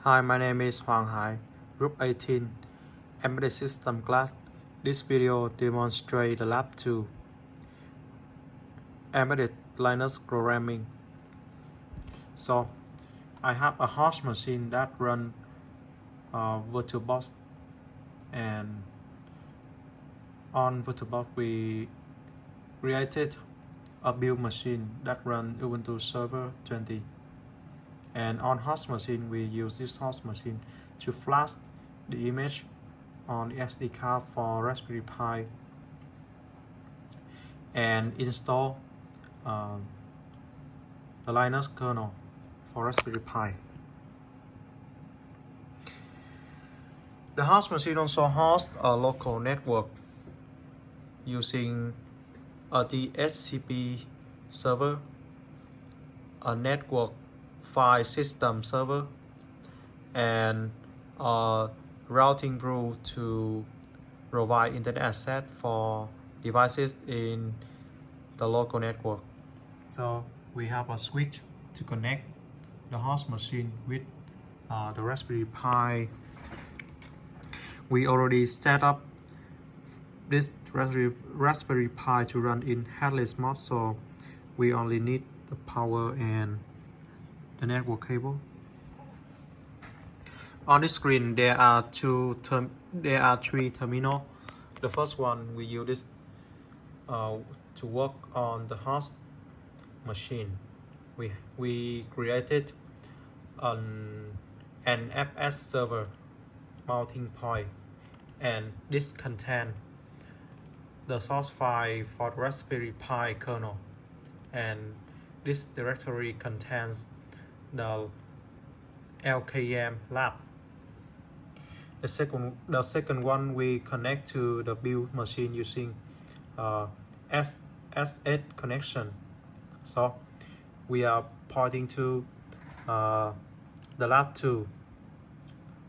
Hi, my name is Hoàng Hải, Group 18, Embedded System class. This video demonstrates the Lab 2, Embedded Linux Programming. So, I have a host machine that runs VirtualBox, and on VirtualBox we created a build machine that runs Ubuntu Server 20. And on host machine, we use this host machine to flash the image on the SD card for Raspberry Pi and install the Linux kernel for Raspberry Pi. The host machine also hosts a local network using a DHCP server, a network file system server, and a routing rule to provide internet access for devices in the local network. So we have a switch to connect the host machine with the Raspberry Pi. We already set up this Raspberry Pi to run in headless mode, so we only need the power and the network cable. On the screen there are three terminals. The first one we use this to work on the host machine. We created an NFS server mounting point, and this contains the source file for the Raspberry Pi kernel, and this directory contains the RPi Lab. The second one we connect to the build machine using SSH connection. So we are pointing to the Lab 2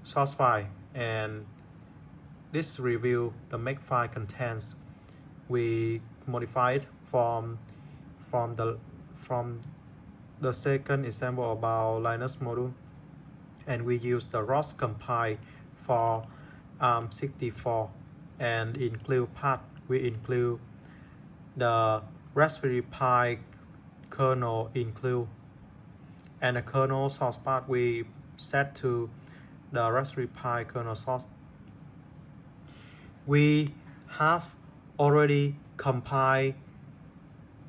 source file, and this review the makefile contents. We modified from the second example about Linux module, and we use the ROS compile for ARM64, and include path. We include the Raspberry Pi kernel include, and the kernel source path we set to the Raspberry Pi kernel source. We have already compiled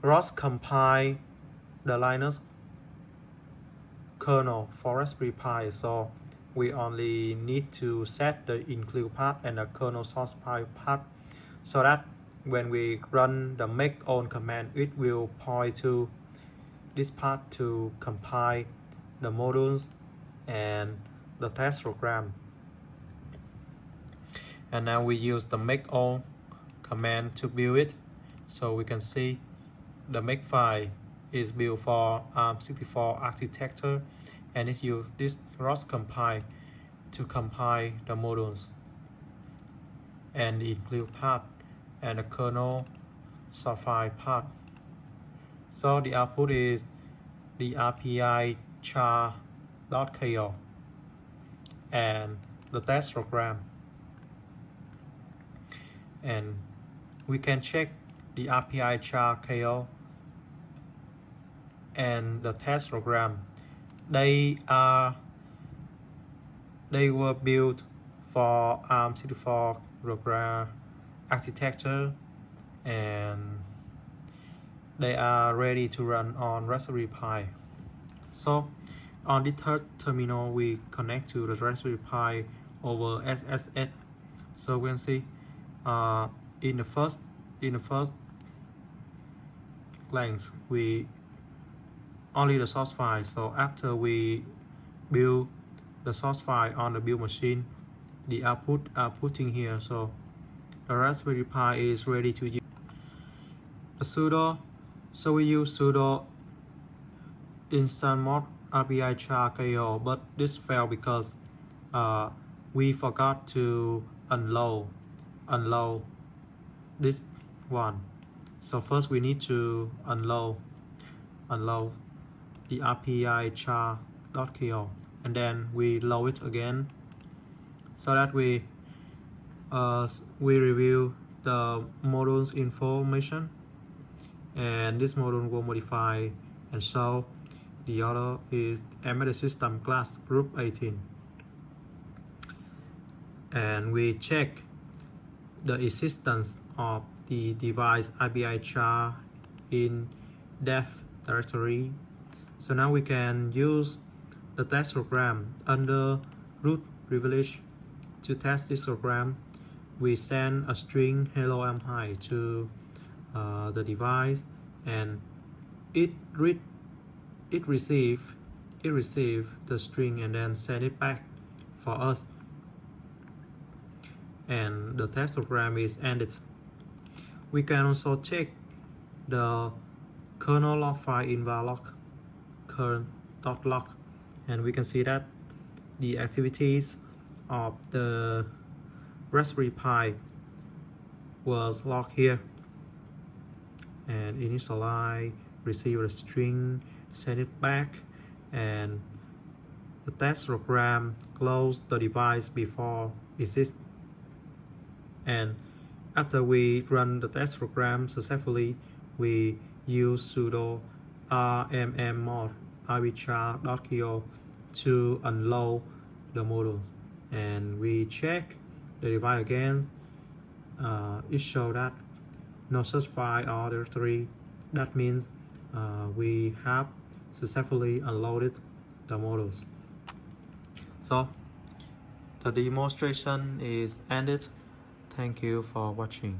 ROS compile the Linux kernel for Raspberry Pi, so we only need to set the include path and the kernel source file path, so that when we run the make on command, it will point to this path to compile the modules and the test program. And now we use the make on command to build it, so we can see the makefile is built for ARM64 architecture, and it uses this ROS compile to compile the modules and include path and the kernel source file path. So the output is the RPi char.ko and the test program, and we can check the RPi char.ko and the test program. They were built for ARM64 program architecture, and they are ready to run on Raspberry Pi. So on the third terminal we connect to the Raspberry Pi over SSH. So we can see in the first glance we only the source file. So after we build the source file on the build machine, the output are putting here, so the Raspberry Pi is ready to use the sudo. So we use sudo install RPi char.ko, but this failed because we forgot to unload this one. So first we need to unload the RPi char.ko, and then we load it again so that we review the module's information, and this module will modify and show the other is embedded system class group 18, and we check the existence of the device RPi char in dev directory. So now we can use the test program under root privilege. To test this program, we send a string hello I'm hi to the device, and it receive the string and then send it back for us, and the test program is ended. We can also check the kernel log file in varlog kern.log, and we can see that the activities of the Raspberry Pi was logged here, and initialize, receive a string, send it back, and the test program closed the device before exist. And after we run the test program successfully, we use sudo rmmod rpchar.kio to unload the module, and we check the device again. It shows that no such file or directory. That means we have successfully unloaded the modules. So the demonstration is ended. Thank you for watching.